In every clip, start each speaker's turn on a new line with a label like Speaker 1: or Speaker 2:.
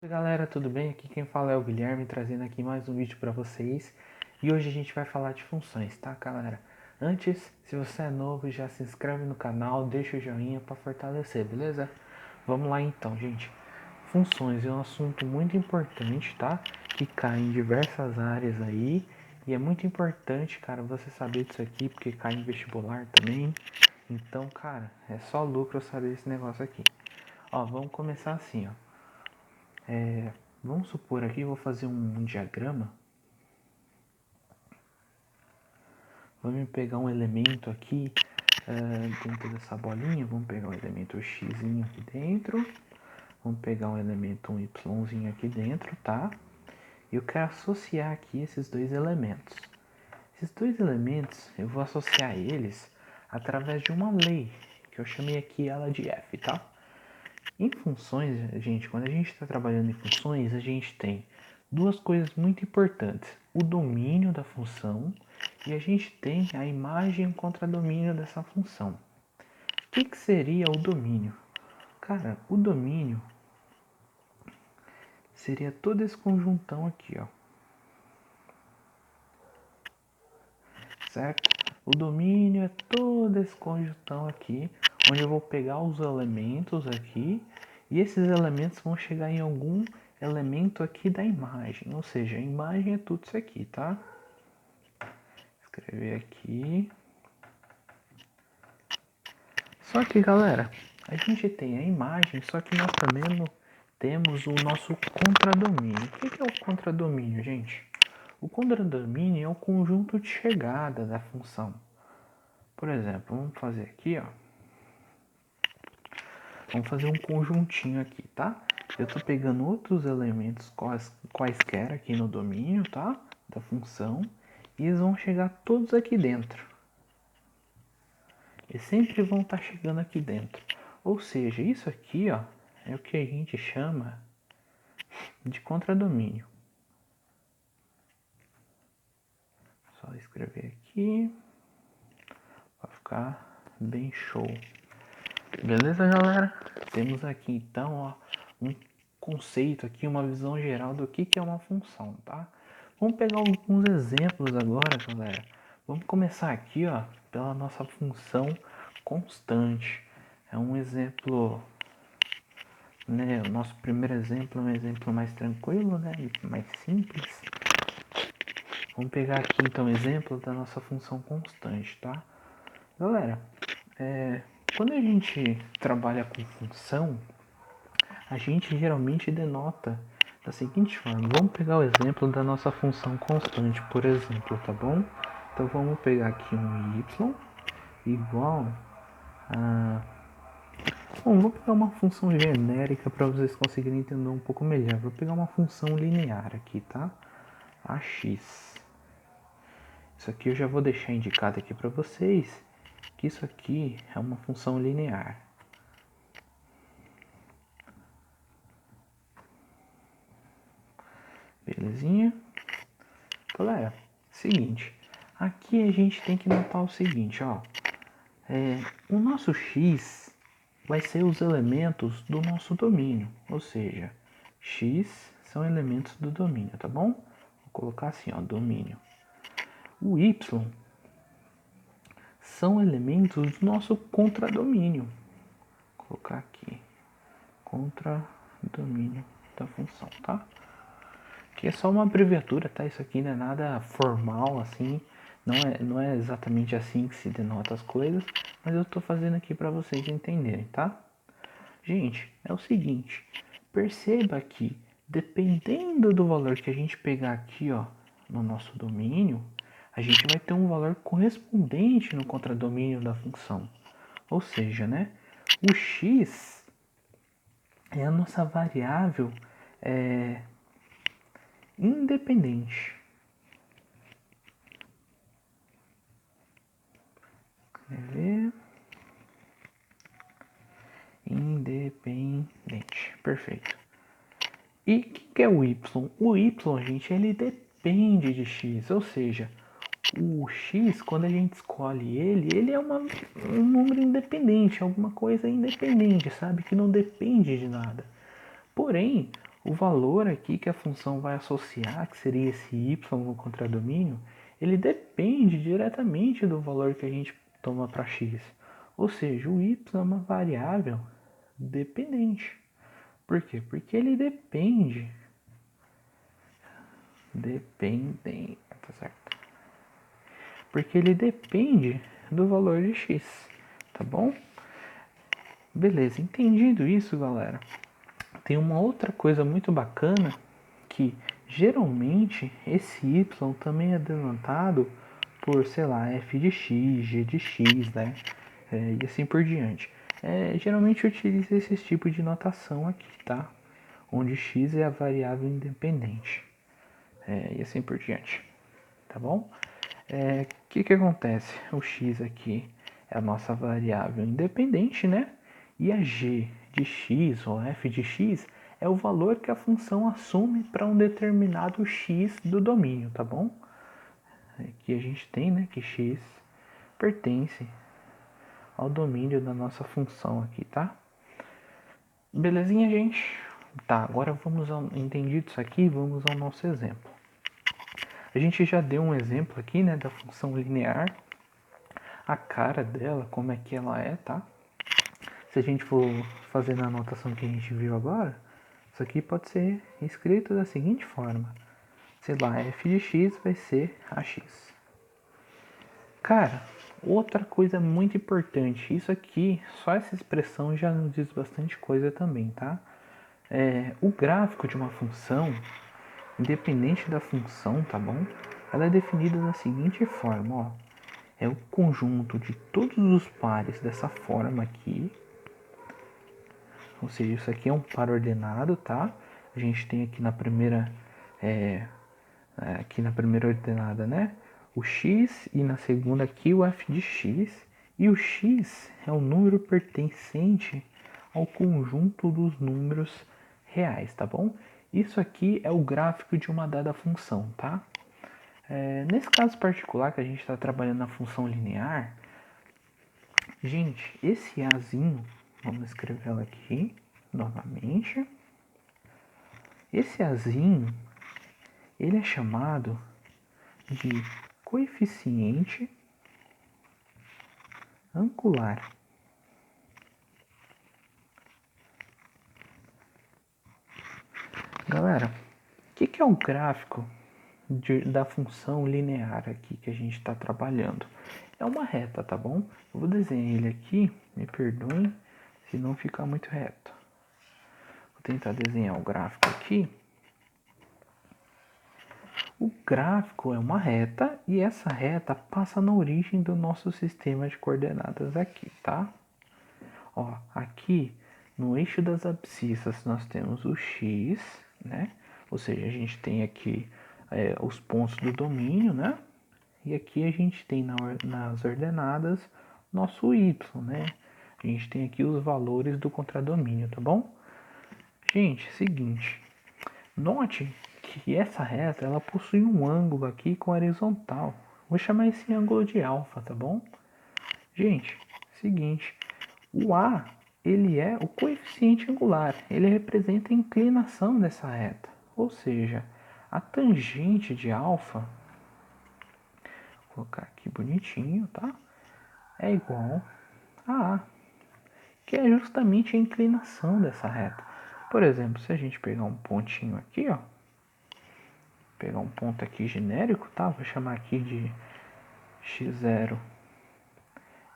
Speaker 1: Oi galera, tudo bem? Aqui quem fala é o Guilherme, trazendo aqui mais um vídeo para vocês. E hoje a gente vai falar de funções, tá galera? Antes, se você é novo, já se inscreve no canal, deixa o joinha para fortalecer, beleza? Vamos lá então, gente. Funções é um assunto muito importante, tá? Que cai em diversas áreas aí. E é muito importante, cara, você saber disso aqui, porque cai em vestibular também. Então, cara, é só lucro saber esse negócio aqui. Ó, vamos começar assim, ó. Vamos supor aqui, eu vou fazer um diagrama. Vamos pegar um elemento aqui dentro dessa bolinha. Vamos pegar um elemento x aqui dentro. Vamos pegar um elemento um y aqui dentro, tá? E eu quero associar aqui esses dois elementos. Esses dois elementos, eu vou associar eles através de uma lei, que eu chamei aqui ela de f, tá? Em funções, gente, quando a gente está trabalhando em funções, a gente tem duas coisas muito importantes: o domínio da função e a gente tem a imagem e o contradomínio dessa função. O que seria o domínio? Cara, o domínio seria todo esse conjuntão aqui, ó. Certo? O domínio é todo esse conjuntão aqui, onde eu vou pegar os elementos aqui e esses elementos vão chegar em algum elemento aqui da imagem, ou seja, a imagem é tudo isso aqui, tá? Escrever aqui. Só que, galera, a gente tem a imagem, só que nós também temos o nosso contradomínio. O que é o contradomínio, gente? O contradomínio é o conjunto de chegada da função. Por exemplo, vamos fazer aqui, ó. Vamos fazer um conjuntinho aqui, tá? Eu tô pegando outros elementos quaisquer aqui no domínio, tá? Da função. E eles vão chegar todos aqui dentro. E sempre vão estar chegando aqui dentro. Ou seja, isso aqui, ó, é o que a gente chama de contradomínio. Só escrever aqui para ficar bem show. Beleza, galera? Temos aqui então, ó, um conceito aqui, uma visão geral do que é uma função, tá? Vamos pegar alguns exemplos agora, galera. Vamos começar aqui, ó, pela nossa função constante. É um exemplo, né? O nosso primeiro exemplo é um exemplo mais tranquilo, né? Mais simples. Vamos pegar aqui então o exemplo da nossa função constante, tá? Galera, quando a gente trabalha com função, a gente geralmente denota da seguinte forma. Vamos pegar o exemplo da nossa função constante, por exemplo, tá bom? Então vamos pegar aqui um y igual a... Bom, vou pegar uma função genérica para vocês conseguirem entender um pouco melhor. Vou pegar uma função linear aqui, tá? Ax. Isso aqui eu já vou deixar indicado aqui para vocês que isso aqui é uma função linear. Belezinha? Galera, seguinte. Aqui a gente tem que notar o seguinte, ó. O nosso x vai ser os elementos do nosso domínio, ou seja, x são elementos do domínio, tá bom? Vou colocar assim, ó, domínio. O y são elementos do nosso contradomínio. Vou colocar aqui, contradomínio da função, tá? Que é só uma abreviatura, tá? Isso aqui não é nada formal assim, não é exatamente assim que se denota as coisas, mas eu tô fazendo aqui para vocês entenderem, tá? Gente, é o seguinte, perceba que dependendo do valor que a gente pegar aqui, ó, no nosso domínio, a gente vai ter um valor correspondente no contradomínio da função. Ou seja, né, o x é a nossa variável independente. Independente. Perfeito. E o que é o y? O y, gente, ele depende de x. Ou seja, o x, quando a gente escolhe ele é um número independente, alguma coisa independente, sabe? Que não depende de nada. Porém, O valor aqui que a função vai associar, que seria esse y no contradomínio, ele depende diretamente do valor que a gente toma para x. Ou seja, o y é uma variável dependente. Por quê? Porque ele depende. Tá certo? Porque ele depende do valor de x, tá bom? Beleza, entendido isso, galera. Tem uma outra coisa muito bacana que geralmente esse y também é denotado por, sei lá, f de x, g de x, né? E assim por diante. Geralmente utiliza esse tipo de notação aqui, tá? Onde x é a variável independente. E assim por diante, tá bom? Que acontece? O x aqui é a nossa variável independente, né? E a g de x ou f de x é o valor que a função assume para um determinado x do domínio, tá bom? Aqui a gente tem, né, que x pertence ao domínio da nossa função aqui, tá? Belezinha, gente? Tá, agora entendido isso aqui, vamos ao nosso exemplo. A gente já deu um exemplo aqui, né, da função linear, a cara dela, como é que ela é, tá? Se a gente for fazer na anotação que a gente viu agora, isso aqui pode ser escrito da seguinte forma. Sei lá, f de x vai ser ax. Cara, outra coisa muito importante, isso aqui, só essa expressão já nos diz bastante coisa também, tá? O gráfico de uma função, independente da função, tá bom? Ela é definida da seguinte forma, ó. É o conjunto de todos os pares dessa forma aqui. Ou seja, isso aqui é um par ordenado, tá? A gente tem aqui na primeira ordenada, né? O x e na segunda aqui o f de x. E o x é o número pertencente ao conjunto dos números reais, tá bom? Isso aqui é o gráfico de uma dada função, tá? Nesse caso particular que a gente está trabalhando na função linear, gente, esse azinho, vamos escrevê-lo aqui novamente. Esse azinho, ele é chamado de coeficiente angular. Galera, o que é o gráfico da função linear aqui que a gente está trabalhando? É uma reta, tá bom? Eu vou desenhar ele aqui, me perdoem se não ficar muito reto. Vou tentar desenhar o gráfico aqui. O gráfico é uma reta e essa reta passa na origem do nosso sistema de coordenadas aqui, tá? Ó, aqui no eixo das abscissas nós temos o x, né? Ou seja, a gente tem aqui os pontos do domínio, né? E aqui a gente tem nas ordenadas nosso y, né? A gente tem aqui os valores do contradomínio, tá bom? Gente, seguinte, note que essa reta ela possui um ângulo aqui com horizontal. Vou chamar esse ângulo de alfa, tá bom? Gente, seguinte, o A ele é o coeficiente angular, ele representa a inclinação dessa reta, ou seja, a tangente de alfa, vou colocar aqui bonitinho, tá? É igual a A, que é justamente a inclinação dessa reta. Por exemplo, se a gente pegar um pontinho aqui, ó, pegar um ponto aqui genérico, tá? Vou chamar aqui de x0,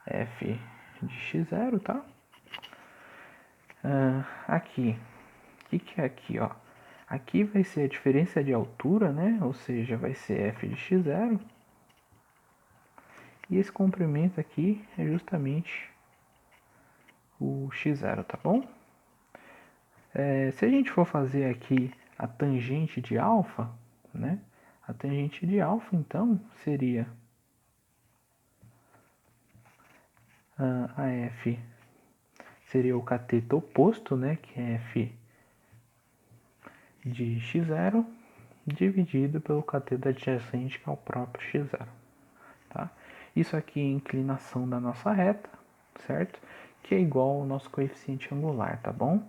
Speaker 1: f de x0, tá? Aqui, o que é aqui, ó? Aqui vai ser a diferença de altura, né? Ou seja, vai ser f de x0. E esse comprimento aqui é justamente o x0, tá bom? Se a gente for fazer aqui a tangente de alfa, né? A tangente de alfa, então, seria a f seria o cateto oposto, né? Que é f de x0 dividido pelo cateto adjacente, que é o próprio x0. Tá? Isso aqui é a inclinação da nossa reta, certo? Que é igual ao nosso coeficiente angular, tá bom?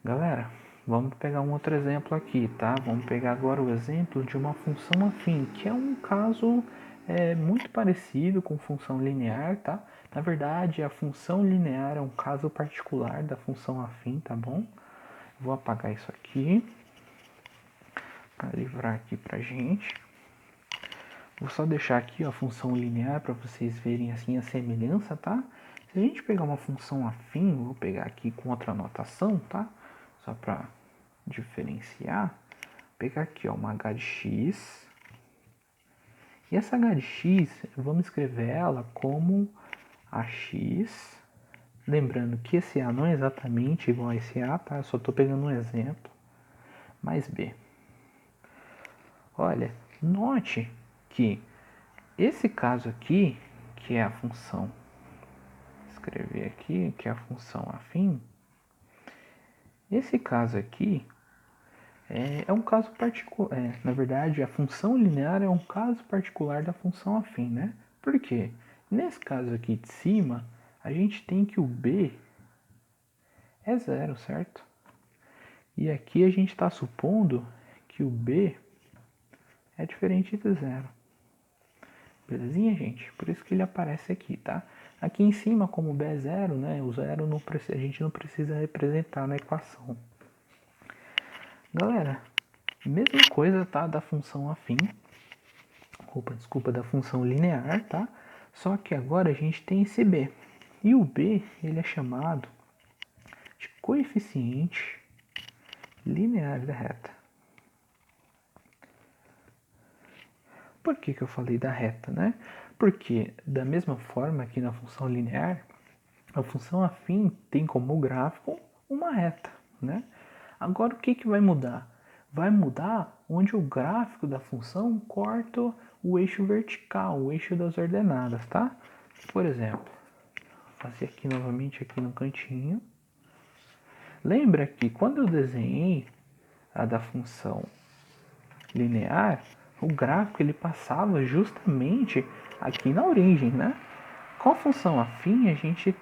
Speaker 1: Galera, Vamos pegar um outro exemplo aqui, tá? Vamos pegar agora o exemplo de uma função afim, que é um caso muito parecido com função linear, tá? Na verdade, a função linear é um caso particular da função afim, tá bom? Vou apagar isso aqui para livrar aqui pra gente. Vou só deixar aqui a função linear para vocês verem assim a semelhança, tá? Se a gente pegar uma função afim, vou pegar aqui com outra notação, tá? Só para diferenciar. Vou pegar aqui ó, uma h de x. E essa h de x, vamos escrever ela como ax. Lembrando que esse a não é exatamente igual a esse a, tá? Eu só estou pegando um exemplo. Mais b. Olha, note que esse caso aqui, que é a função, escrever aqui, que é a função afim, esse caso aqui é um caso particular. Na verdade, a função linear é um caso particular da função afim, né? Por quê? Nesse caso aqui de cima, a gente tem que o b é zero, certo? E aqui a gente está supondo que o b é diferente de zero. Belezinha, gente? Por isso que ele aparece aqui, tá? Aqui em cima, como b é zero, né? O zero não precisa, a gente não precisa representar na equação. Galera, mesma coisa, tá? Da função afim. Desculpa, da função linear, tá? Só que agora a gente tem esse b. E o b, ele é chamado de coeficiente linear da reta. Por que eu falei da reta, né? Porque da mesma forma que na função linear, a função afim tem como gráfico uma reta, né? Agora o que vai mudar? Vai mudar onde o gráfico da função corta o eixo vertical, o eixo das ordenadas, tá? Por exemplo, vou fazer aqui novamente aqui no cantinho. Lembra que quando eu desenhei a da função linear, o gráfico ele passava justamente aqui na origem, né? Com a função afim, a gente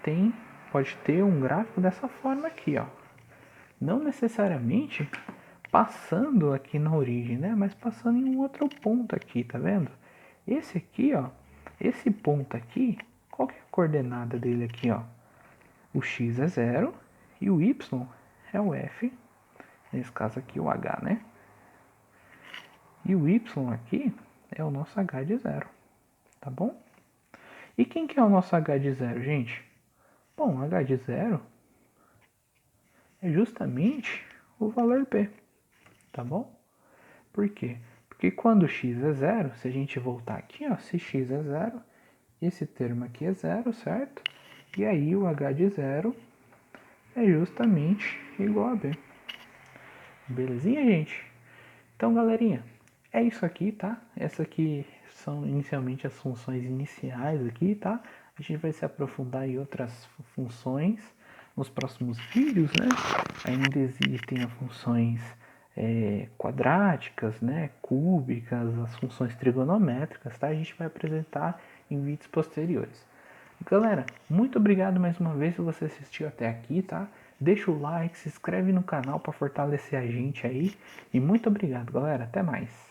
Speaker 1: pode ter um gráfico dessa forma aqui, ó. Não necessariamente passando aqui na origem, né? Mas passando em um outro ponto aqui, tá vendo? Esse aqui, ó, esse ponto aqui, qual que é a coordenada dele aqui, ó? O x é 0 e o y é o f, nesse caso aqui o h, né? E o y aqui é o nosso h de 0, tá bom? E quem que é o nosso h de 0, gente? Bom, h de 0 é justamente o valor p, tá bom? Por quê? Porque quando x é 0, se a gente voltar aqui, ó, se x é 0, esse termo aqui é 0, certo? E aí o h de 0 é justamente igual a b. Belezinha, gente? Então, galerinha, é isso aqui, tá? Essa aqui são inicialmente as funções iniciais aqui, tá? A gente vai se aprofundar em outras funções nos próximos vídeos, né? Ainda existem as funções quadráticas, né? Cúbicas, as funções trigonométricas, tá? A gente vai apresentar em vídeos posteriores. Galera, muito obrigado mais uma vez se você assistiu até aqui, tá? Deixa o like, se inscreve no canal para fortalecer a gente aí. E muito obrigado, galera. Até mais.